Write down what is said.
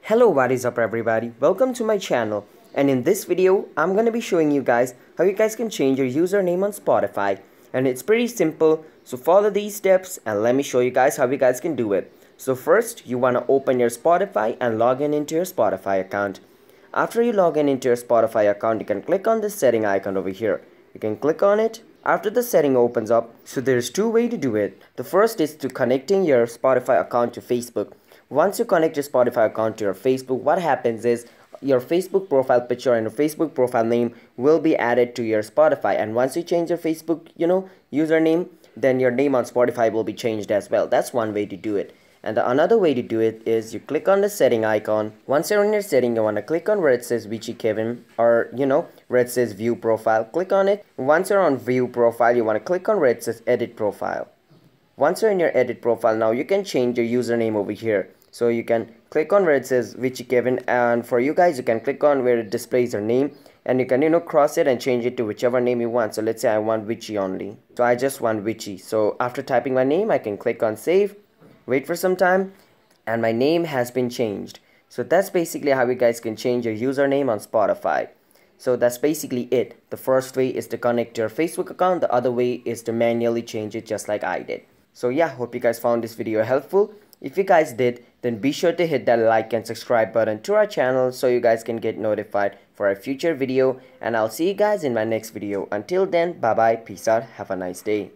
Hello, what is up everybody? Welcome to my channel, and in this video I'm going to be showing you guys how you guys can change your username on Spotify, and it's pretty simple. So follow these steps and let me show you guys how you guys can do it. So first you want to open your Spotify and log in into your Spotify account. After you log in into your Spotify account, you can click on this setting icon over here. You can click on it. After the setting opens up, so there's two ways to do it. The first is to connecting your Spotify account to Facebook. Once you connect your Spotify account to your Facebook, what happens is your Facebook profile picture and your Facebook profile name will be added to your Spotify, and once you change your Facebook username, then your name on Spotify will be changed as well. That's one way to do it. And the another way to do it is you click on the setting icon. Once you're in your setting, you want to click on where it says Vichy Kevin, or where it says view profile. Click on it. Once you're on view profile, you want to click on where it says edit profile. Once you're in your edit profile, now you can change your username over here. So you can click on where it says Vichy Kevin, and for you guys, you can click on where it displays your name, and you can cross it and change it to whichever name you want. So let's say I want Vichy only. So I just want Vichy. So after typing my name, I can click on save, wait for some time, and my name has been changed. So that's basically how you guys can change your username on Spotify. So that's basically it. The first way is to connect your Facebook account. The other way is to manually change it just like I did. So yeah, hope you guys found this video helpful. If you guys did, then be sure to hit that like and subscribe button to our channel so you guys can get notified for a future video. And I'll see you guys in my next video. Until then, bye bye, peace out, have a nice day.